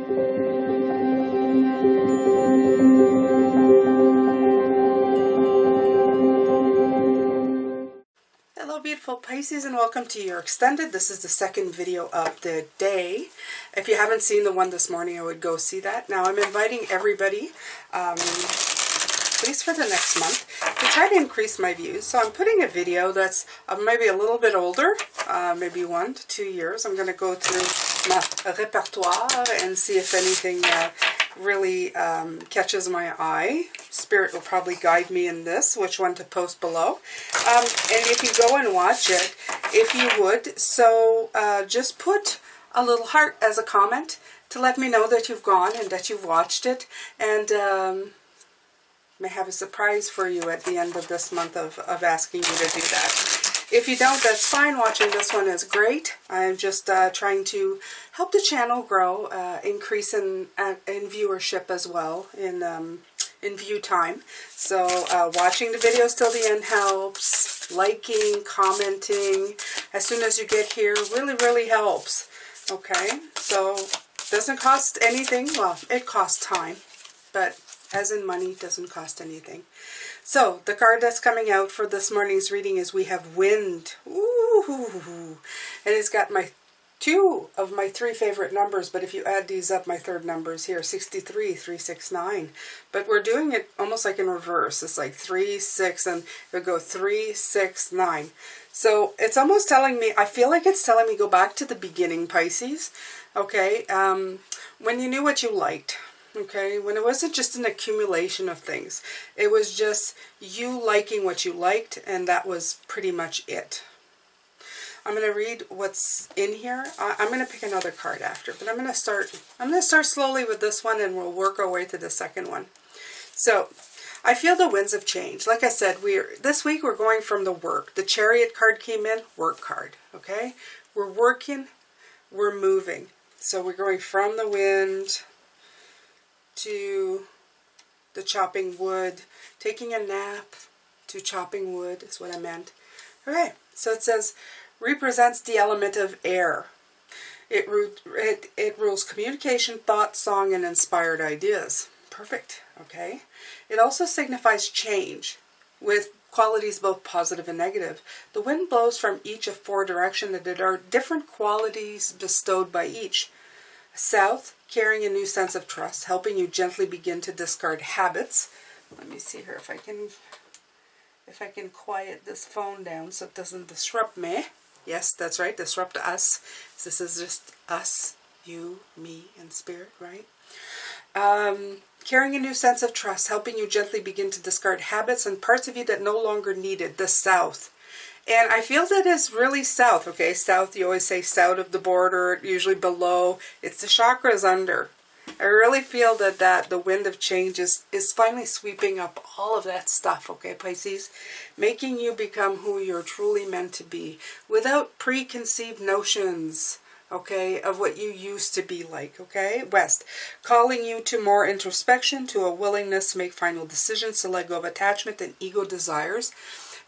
Hello beautiful Pisces, and welcome to your extended. This is the second video of the day. If you haven't seen the one this morning, I would go see that. Now I'm inviting everybody, at least for the next month, to try to increase my views. So I'm putting a video that's maybe a little bit older, maybe 1 to 2 years. I'm going to go through my repertoire and see if anything really catches my eye. Spirit will probably guide me in this, which one to post below. And if you go and watch it, if you would, so just put a little heart as a comment to let me know that you've gone and that you've watched it, and may have a surprise for you at the end of this month of asking you to do that. If you don't, that's fine. Watching this one is great. I'm just trying to help the channel grow, increase in viewership as well, in view time. So watching the videos till the end helps. Liking, commenting as soon as you get here really helps. Okay, so doesn't cost anything. Well, it costs time, but as in money, doesn't cost anything. So the card that's coming out for this morning's reading is we have Wind. Ooh, and it's got my 2 of my 3 favorite numbers, but if you add these up, my third number is here, 63, 369. But we're doing it almost like in reverse. It's like 3, 6, and it'll go 3, 6, 9. So it's almost telling me, I feel like it's telling me go back to the beginning, Pisces. Okay, when you knew what you liked. Okay, when it wasn't just an accumulation of things. It was just you liking what you liked, and that was pretty much it. I'm going to read what's in here. I'm going to pick another card after, but I'm going to start slowly with this one, and we'll work our way to the second one. So, I feel the winds of change. Like I said, this week we're going from the work. The Chariot card came in, work card, okay? We're working, we're moving. So we're going from the wind to the chopping wood, taking a nap to chopping wood is what I meant. Okay, so it says, represents the element of air. It rules communication, thought, song, and inspired ideas. Perfect, okay? It also signifies change with qualities both positive and negative. The wind blows from each of 4 directions, and there are different qualities bestowed by each. South, carrying a new sense of trust, helping you gently begin to discard habits. Let me see here if I can quiet this phone down so it doesn't disrupt me. Yes, that's right, disrupt us. This is just us, you, me, and spirit, right? Carrying a new sense of trust, helping you gently begin to discard habits and parts of you that no longer needed. The South. And I feel that is really south, okay? South, you always say south of the border, usually below. It's the chakras under. I really feel that the wind of change is finally sweeping up all of that stuff, okay, Pisces? Making you become who you're truly meant to be without preconceived notions, okay, of what you used to be like, okay? West, calling you to more introspection, to a willingness to make final decisions, to let go of attachment and ego desires.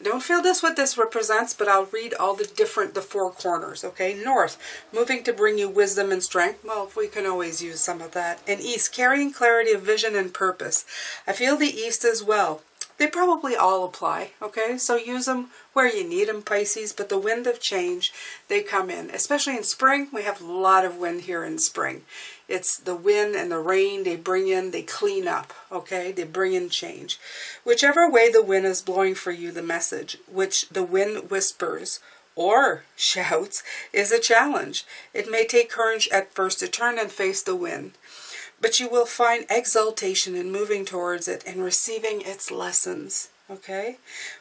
Don't feel this what this represents, but I'll read all the 4 corners, okay? North, moving to bring you wisdom and strength. Well, we can always use some of that. And East, carrying clarity of vision and purpose. I feel the East as well. They probably all apply, okay? So use them where you need them, Pisces, but the wind of change, they come in. Especially in spring, we have a lot of wind here in spring. It's the wind and the rain, they bring in, they clean up, okay? They bring in change. Whichever way the wind is blowing for you, the message, which the wind whispers or shouts, is a challenge. It may take courage at first to turn and face the wind. But you will find exaltation in moving towards it and receiving its lessons, okay?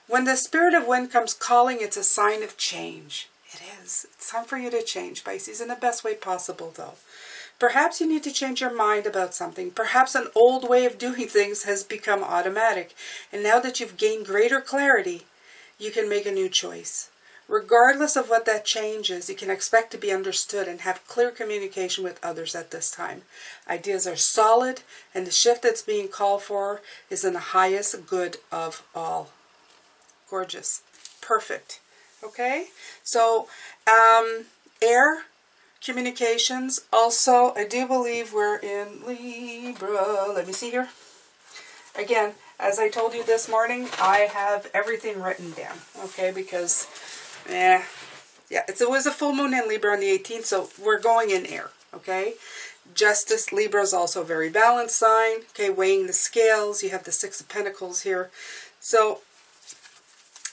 When the spirit of wind comes calling, it's a sign of change. It is. It's time for you to change, Pisces, in the best way possible, though. Perhaps you need to change your mind about something. Perhaps an old way of doing things has become automatic. And now that you've gained greater clarity, you can make a new choice. Regardless of what that change is, you can expect to be understood and have clear communication with others at this time. Ideas are solid, and the shift that's being called for is in the highest good of all. Gorgeous. Perfect. Okay? So, air, communications. Also, I do believe we're in Libra. Let me see here. Again, as I told you this morning, I have everything written down, okay, because, yeah, it was a full moon in Libra on the 18th, so we're going in air, okay. Justice, Libra is also a very balanced sign, okay, weighing the scales. You have the Six of Pentacles here. So,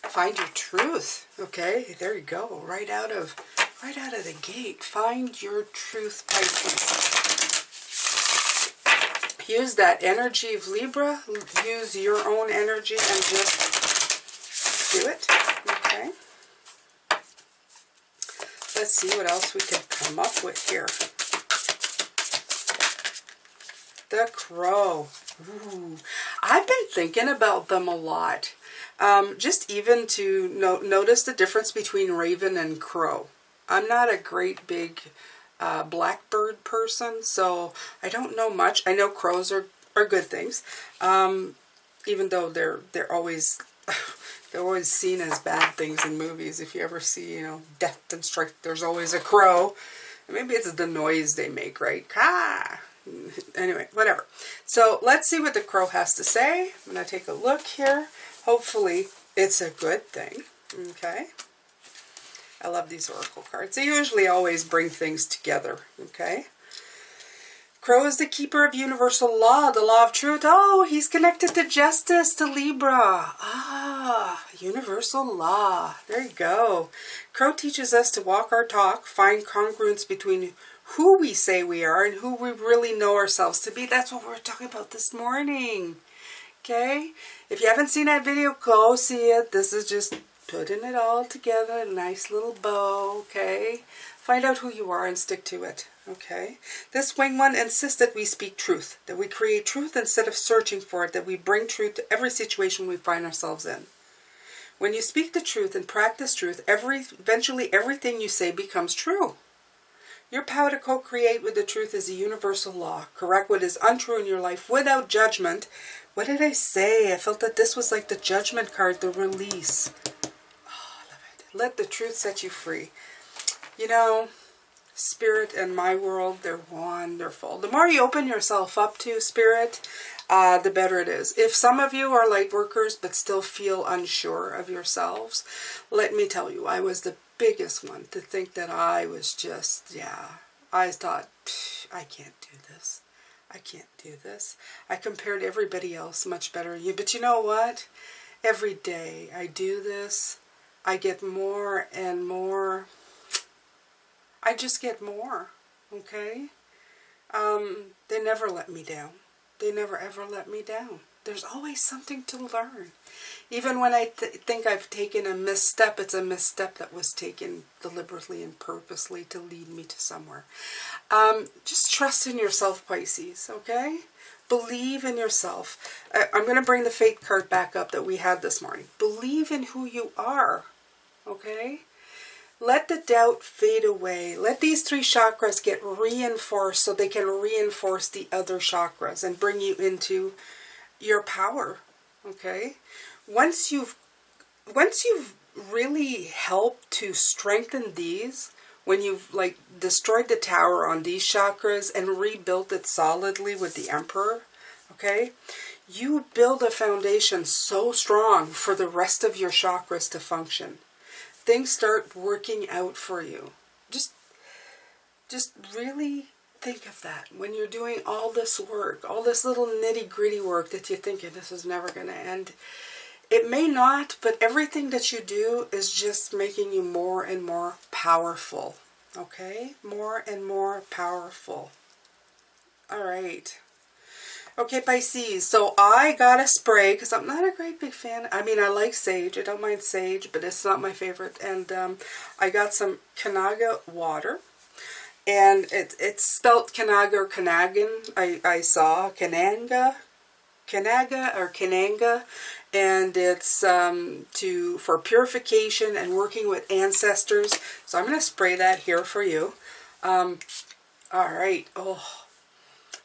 find your truth, okay, there you go, right out of the gate. Find your truth, Pisces. Use that energy of Libra. Use your own energy and just do it. Okay. Let's see what else we can come up with here. The Crow. Ooh. I've been thinking about them a lot. Just even to notice the difference between Raven and Crow. I'm not a great big blackbird person, so I don't know much. I know crows are good things, even though they're always they're always seen as bad things in movies. If you ever see, death and strife, there's always a crow. Maybe it's the noise they make, right? Caw! Anyway, whatever. So let's see what the crow has to say. I'm going to take a look here. Hopefully it's a good thing. Okay. I love these oracle cards. They usually always bring things together, okay? Crow is the keeper of universal law, the law of truth. Oh, he's connected to justice, to Libra. Ah, universal law. There you go. Crow teaches us to walk our talk, find congruence between who we say we are and who we really know ourselves to be. That's what we're talking about this morning, okay? If you haven't seen that video, go see it. This is just putting it all together, a nice little bow, okay? Find out who you are and stick to it, okay? This wing one insists that we speak truth, that we create truth instead of searching for it, that we bring truth to every situation we find ourselves in. When you speak the truth and practice truth, eventually everything you say becomes true. Your power to co-create with the truth is a universal law. Correct what is untrue in your life without judgment. What did I say? I felt that this was like the judgment card, the release. Let the truth set you free. Spirit and my world, they're wonderful. The more you open yourself up to Spirit, the better it is. If some of you are light workers but still feel unsure of yourselves, let me tell you, I was the biggest one to think that I was just, I thought, I can't do this. I can't do this. I compared everybody else much better. But you know what? Every day I do this, I get more and more. I just get more, okay? They never let me down. They never ever let me down. There's always something to learn. Even when I think I've taken a misstep, it's a misstep that was taken deliberately and purposely to lead me to somewhere. Just trust in yourself, Pisces, okay? Believe in yourself. I'm going to bring the Fate card back up that we had this morning. Believe in who you are. Okay? Let the doubt fade away. Let these three chakras get reinforced so they can reinforce the other chakras and bring you into your power. Okay? Once you've really helped to strengthen these, when you've like destroyed the tower on these chakras and rebuilt it solidly with the Emperor, okay? You build a foundation so strong for the rest of your chakras to function. Things start working out for you. Just really think of that when you're doing all this work, all this little nitty-gritty work that you're thinking this is never going to end. It may not, but everything that you do is just making you more and more powerful. Okay? More and more powerful. All right. Okay, Pisces, so I got a spray because I'm not a great big fan. I mean, I like sage. I don't mind sage, but it's not my favorite. And I got some Kanaga water. And it's spelt Kanaga or Kanagan. I saw Kanaga or Kananga. And it's for purification and working with ancestors. So I'm going to spray that here for you. All right. Oh.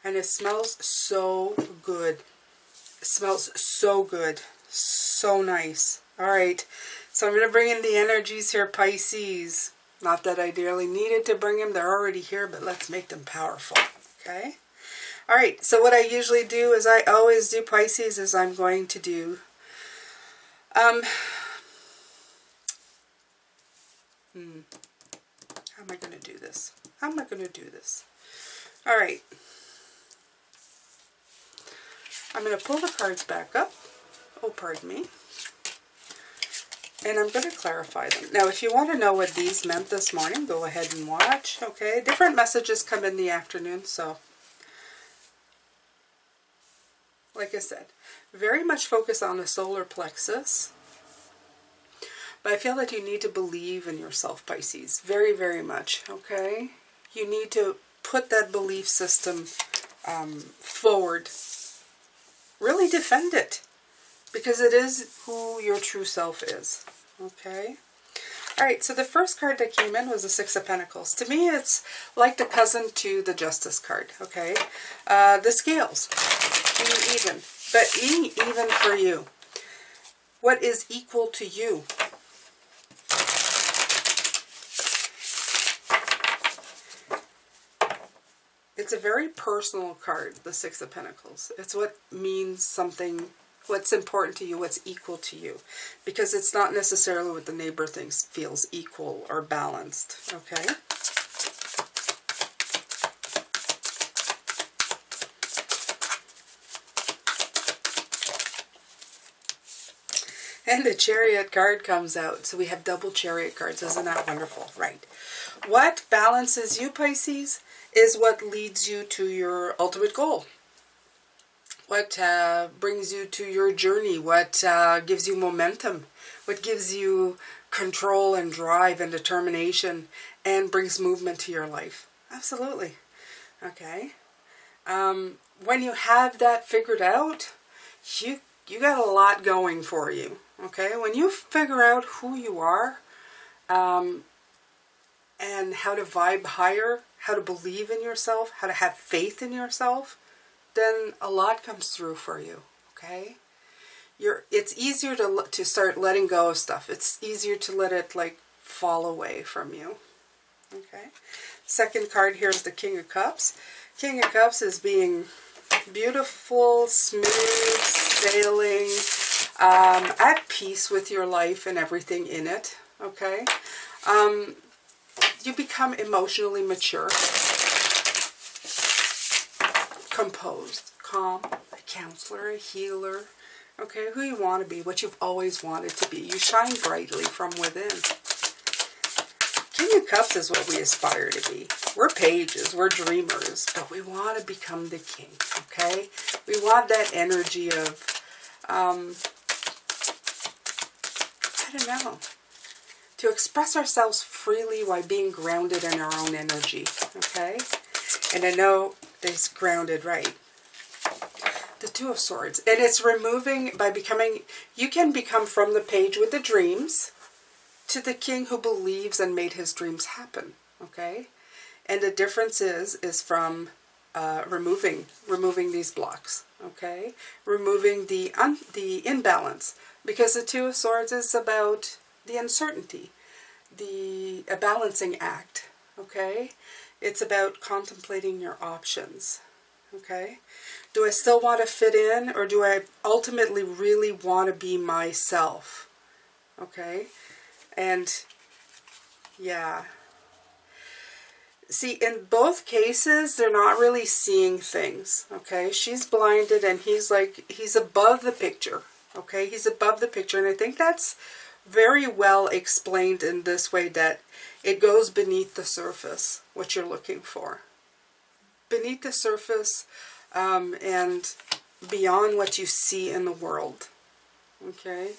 And it smells so good. It smells so good. So nice. All right. So I'm going to bring in the energies here, Pisces. Not that I dearly needed to bring them. They're already here, but let's make them powerful. Okay? All right, so what I usually do, as I always do, Pisces, is I'm going to do how am I going to do this? How am I going to do this? All right. I'm going to pull the cards back up. Oh, pardon me. And I'm going to clarify them. Now, if you want to know what these meant this morning, go ahead and watch, okay? Different messages come in the afternoon, so like I said, very much focus on the solar plexus. But I feel that you need to believe in yourself, Pisces. Very, very much, okay? You need to put that belief system forward. Really defend it. Because it is who your true self is. Okay? Alright, so the first card that came in was the Six of Pentacles. To me, it's like the cousin to the Justice card. Okay? The scales. Being even. But being even for you. What is equal to you? It's a very personal card, the Six of Pentacles. It's what means something, what's important to you, what's equal to you. Because it's not necessarily what the neighbor thinks feels equal or balanced, okay? And the Chariot card comes out. So we have double Chariot cards. Isn't that wonderful? Right. What balances you, Pisces, is what leads you to your ultimate goal. What brings you to your journey. What gives you momentum. What gives you control and drive and determination and brings movement to your life. Absolutely. Okay. When you have that figured out, you got a lot going for you. Okay. When you figure out who you are, and how to vibe higher, how to believe in yourself, how to have faith in yourself, then a lot comes through for you, okay? It's easier to start letting go of stuff. It's easier to let it, like, fall away from you, okay? Second card here is the King of Cups. King of Cups is being beautiful, smooth, sailing, at peace with your life and everything in it, okay? You become emotionally mature, composed, calm, a counselor, a healer, okay, who you want to be, what you've always wanted to be. You shine brightly from within. King of Cups is what we aspire to be. We're pages, we're dreamers, but we want to become the king, okay? We want that energy of, I don't know, to express ourselves freely while being grounded in our own energy, okay? And I know this grounded right. The Two of Swords. And it's removing, by becoming, you can become from the page with the dreams to the king who believes and made his dreams happen, okay? And the difference is from removing these blocks, okay? Removing the imbalance. Because the Two of Swords is about the uncertainty, a balancing act, okay? It's about contemplating your options, okay? Do I still want to fit in, or do I ultimately really want to be myself, okay? And, yeah. See, in both cases, they're not really seeing things, okay? She's blinded, and he's above the picture, okay? He's above the picture, and I think that's very well explained in this way, that it goes beneath the surface, what you're looking for. Beneath the surface, and beyond what you see in the world, okay?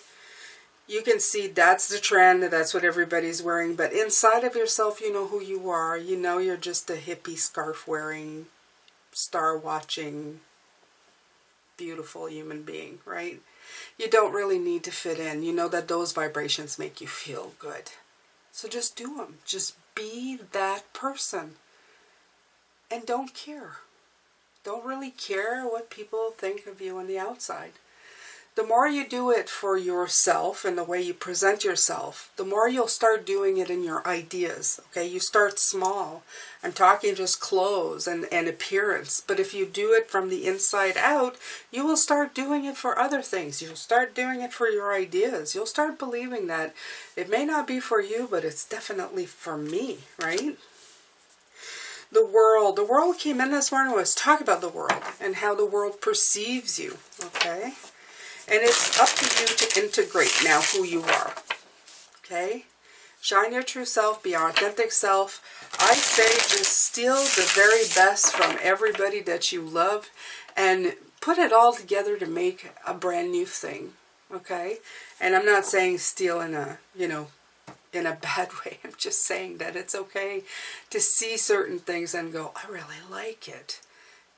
You can see that's the trend, that's what everybody's wearing, but inside of yourself, you know who you are. You know you're just a hippie, scarf-wearing, star-watching, beautiful human being, right? You don't really need to fit in. You know that those vibrations make you feel good. So just do them. Just be that person. And don't care. Don't really care what people think of you on the outside. the more you do it for yourself and the way you present yourself, the more you'll start doing it in your ideas, okay? You start small. I'm talking just clothes and appearance. But if you do it from the inside out, you will start doing it for other things. You'll start doing it for your ideas. You'll start believing that it may not be for you, but it's definitely for me, right? The world came in this morning. Let's talk about the world and how the world perceives you, okay? And it's up to you to integrate now who you are, okay? Shine your true self, be your authentic self. I say just steal the very best from everybody that you love and put it all together to make a brand new thing, okay? And I'm not saying steal in a, you know, in a bad way. I'm just saying that it's okay to see certain things and go, I really like it.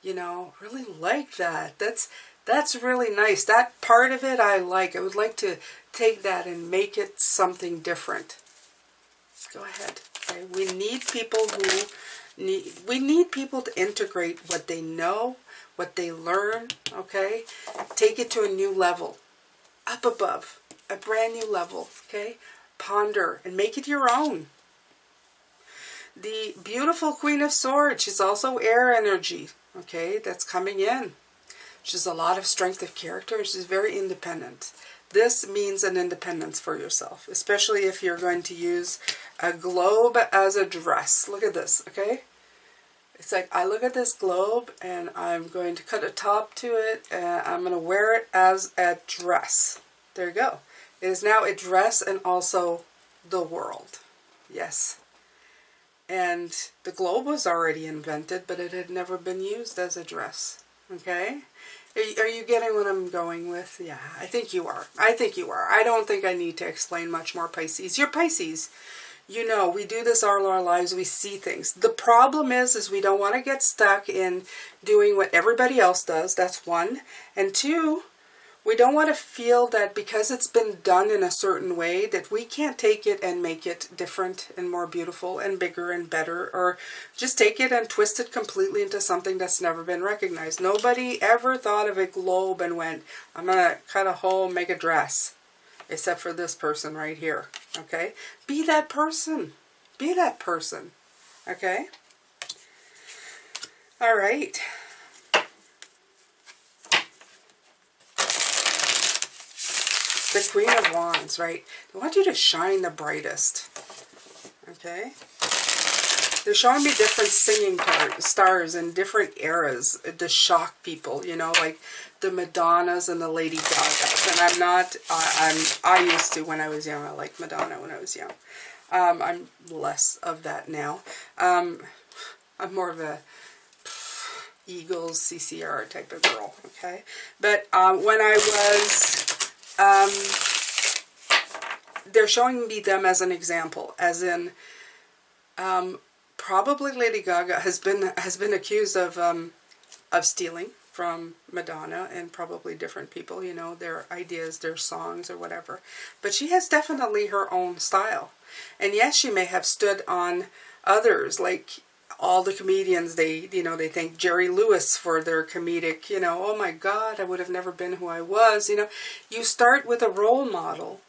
You know, really like that. That's really nice. That part of it I like. I would like to take that and make it something different. Go ahead. Okay? We need people we need people to integrate what they know, what they learn, okay? Take it to a new level. Up above. A brand new level, okay? Ponder and make it your own. The beautiful Queen of Swords, she's also air energy, okay? That's coming in. She has a lot of strength of character. She's very independent. This means an independence for yourself, especially if you're going to use a globe as a dress. Look at this, okay? It's like I look at this globe and I'm going to cut a top to it and I'm going to wear it as a dress. There you go. It is now a dress and also the world. Yes. And the globe was already invented, but it had never been used as a dress. Okay? Are you getting what I'm going with? Yeah, I think you are. I think you are. I don't think I need to explain much more, Pisces. You're Pisces. You know, we do this all our lives. We see things. The problem is we don't want to get stuck in doing what everybody else does. That's one. And two, we don't want to feel that because it's been done in a certain way that we can't take it and make it different and more beautiful and bigger and better, or just take it and twist it completely into something that's never been recognized. Nobody ever thought of a globe and went, I'm going to cut a hole and make a dress, except for this person right here, okay? Be that person. Be that person, okay? All right. The Queen of Wands, right? I want you to shine the brightest. Okay? They're showing me different singing stars in different eras to shock people, you know, like the Madonnas and the Lady Gagas. And I'm not, I used to when I was young. I liked Madonna when I was young. I'm less of that now. I'm more of a Eagles, CCR type of girl, okay? But when I was... they're showing me them as an example, as in, probably Lady Gaga has been accused of stealing from Madonna and probably different people, you know, their ideas, their songs or whatever. But she has definitely her own style. And yes, she may have stood on others, like all the comedians, they thank Jerry Lewis for their comedic, you know, oh my God, I would have never been who I was, you know. You start with a role model,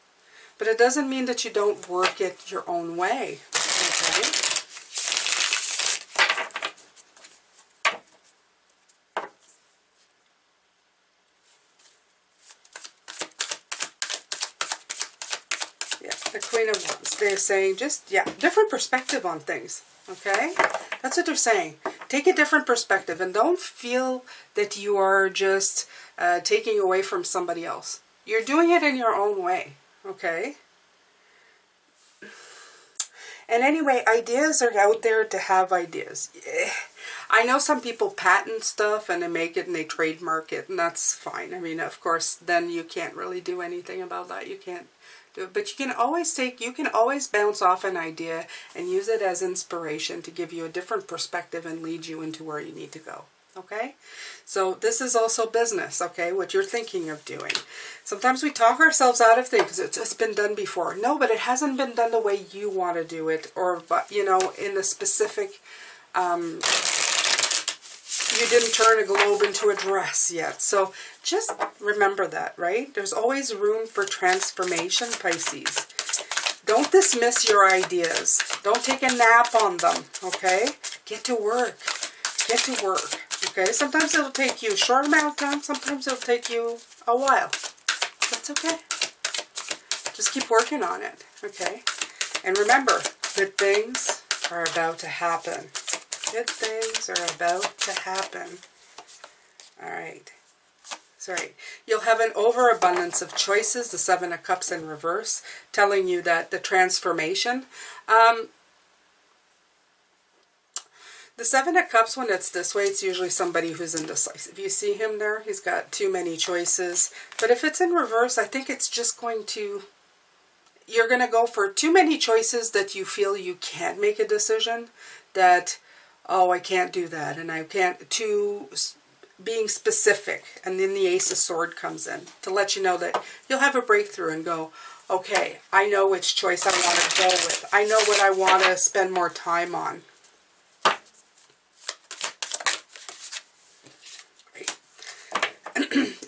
but it doesn't mean that you don't work it your own way, okay? Yeah, the Queen of Wands, they're saying just, yeah, different perspective on things, okay? That's what they're saying. Take a different perspective and don't feel that you are just taking away from somebody else. You're doing it in your own way, okay? And anyway, ideas are out there to have ideas. I know some people patent stuff and they make it and they trademark it, and that's fine. I mean, of course, then you can't really do anything about that. You can't do it. But you can always bounce off an idea and use it as inspiration to give you a different perspective and lead you into where you need to go. Okay? So this is also business, okay? What you're thinking of doing. Sometimes we talk ourselves out of things. It's been done before. No, but it hasn't been done the way you want to do it, or, you know, in a specific you didn't turn a globe into a dress yet. So just remember that, right? There's always room for transformation, Pisces. Don't dismiss your ideas. Don't take a nap on them, okay? Get to work. Get to work, okay? Sometimes it'll take you a short amount of time. Sometimes it'll take you a while. That's okay. Just keep working on it, okay? And remember, good things are about to happen. Good things are about to happen. All right. Sorry. You'll have an overabundance of choices, the Seven of Cups in reverse, telling you that the transformation. The Seven of Cups, when it's this way, it's usually somebody who's indecisive. You see him there? He's got too many choices. But if it's in reverse, I think it's just going to... You're going to go for too many choices that you feel you can't make a decision. That, oh, I can't do that. And I can't... Being specific. And then the Ace of Swords comes in to let you know that you'll have a breakthrough and go, okay, I know which choice I want to go with. I know what I want to spend more time on.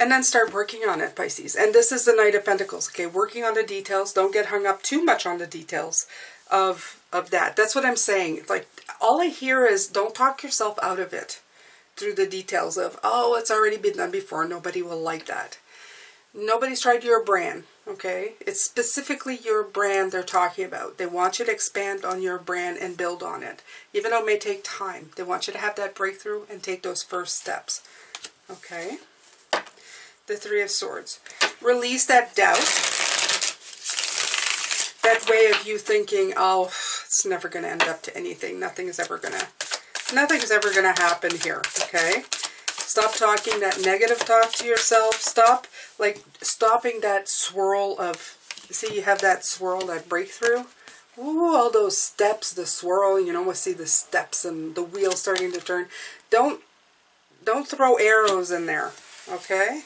And then start working on it, Pisces. And this is the Knight of Pentacles, okay? Working on the details. Don't get hung up too much on the details of that. That's what I'm saying. Like, all I hear is don't talk yourself out of it through the details of, oh, it's already been done before. Nobody will like that. Nobody's tried your brand, okay? It's specifically your brand they're talking about. They want you to expand on your brand and build on it. Even though it may take time. They want you to have that breakthrough and take those first steps, okay? The Three of Swords. Release that doubt. That way of you thinking, oh, it's never going to end up to anything. Nothing's ever going to happen here, okay? Stop talking that negative talk to yourself. Stop, like, stopping that swirl of, see, you have that swirl, that breakthrough. Ooh, all those steps, the swirl, you know, we'll see the steps and the wheel starting to turn. Don't throw arrows in there, okay?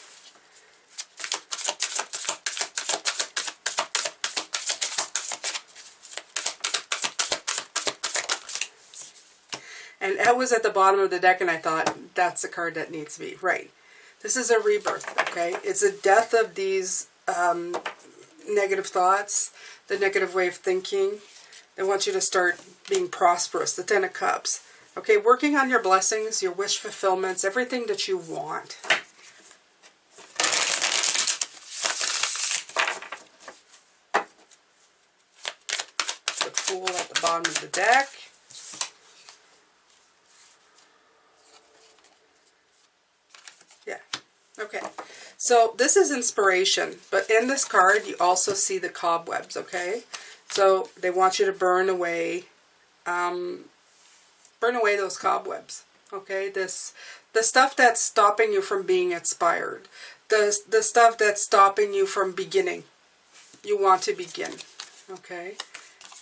And that was at the bottom of the deck, and I thought, that's the card that needs to be. Right. This is a rebirth, okay? It's a death of these negative thoughts, the negative way of thinking. They want you to start being prosperous, the Ten of Cups. Okay, working on your blessings, your wish fulfillments, everything that you want. The Fool at the bottom of the deck. Okay, so this is inspiration, but in this card you also see the cobwebs, okay? So they want you to burn away those cobwebs, okay? The stuff that's stopping you from being inspired, the stuff that's stopping you from beginning. You want to begin, okay?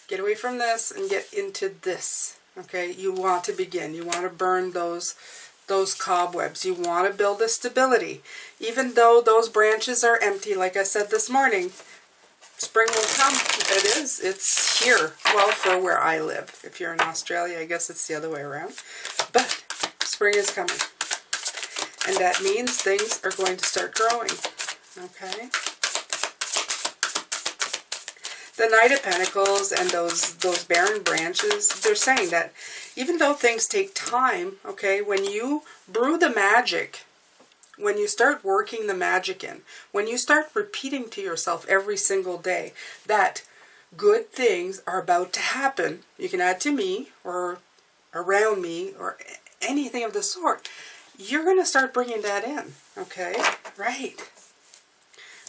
Get away from this and get into this, okay? You want to begin. You want to burn those cobwebs. You want to build a stability. Even though those branches are empty, like I said this morning, spring will come. It is. It's here. Well, for where I live. If you're in Australia, I guess it's the other way around. But spring is coming. And that means things are going to start growing. Okay? The Knight of Pentacles and those barren branches, they're saying that even though things take time, okay, when you brew the magic, when you start working the magic in, when you start repeating to yourself every single day that good things are about to happen, you can add to me or around me or anything of the sort, you're going to start bringing that in, okay? Right.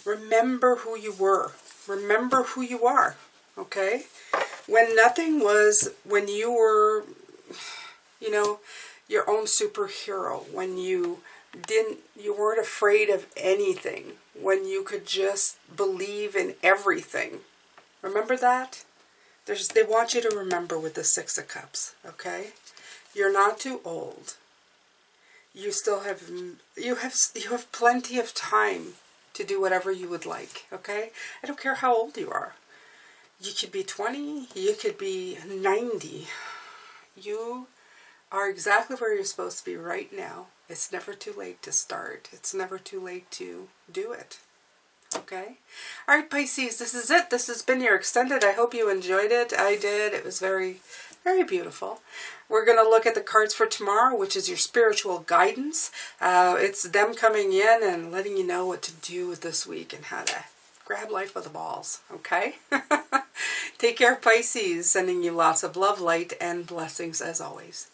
Remember who you were. Remember who you are, okay? When nothing was, when you were, you know, your own superhero, when you weren't afraid of anything, when you could just believe in everything. Remember that? They want you to remember with the Six of Cups, okay? You're not too old. You still have, you have plenty of time to do whatever you would like, okay? I don't care how old you are. You could be 20, you could be 90. You are exactly where you're supposed to be right now. It's never too late to start. It's never too late to do it. Okay? All right, Pisces, this is it. This has been your extended. I hope you enjoyed it. I did. It was very, very beautiful. We're going to look at the cards for tomorrow, which is your spiritual guidance. It's them coming in and letting you know what to do with this week and how to grab life by the balls. Okay? Take care, Pisces. Sending you lots of love, light, and blessings as always.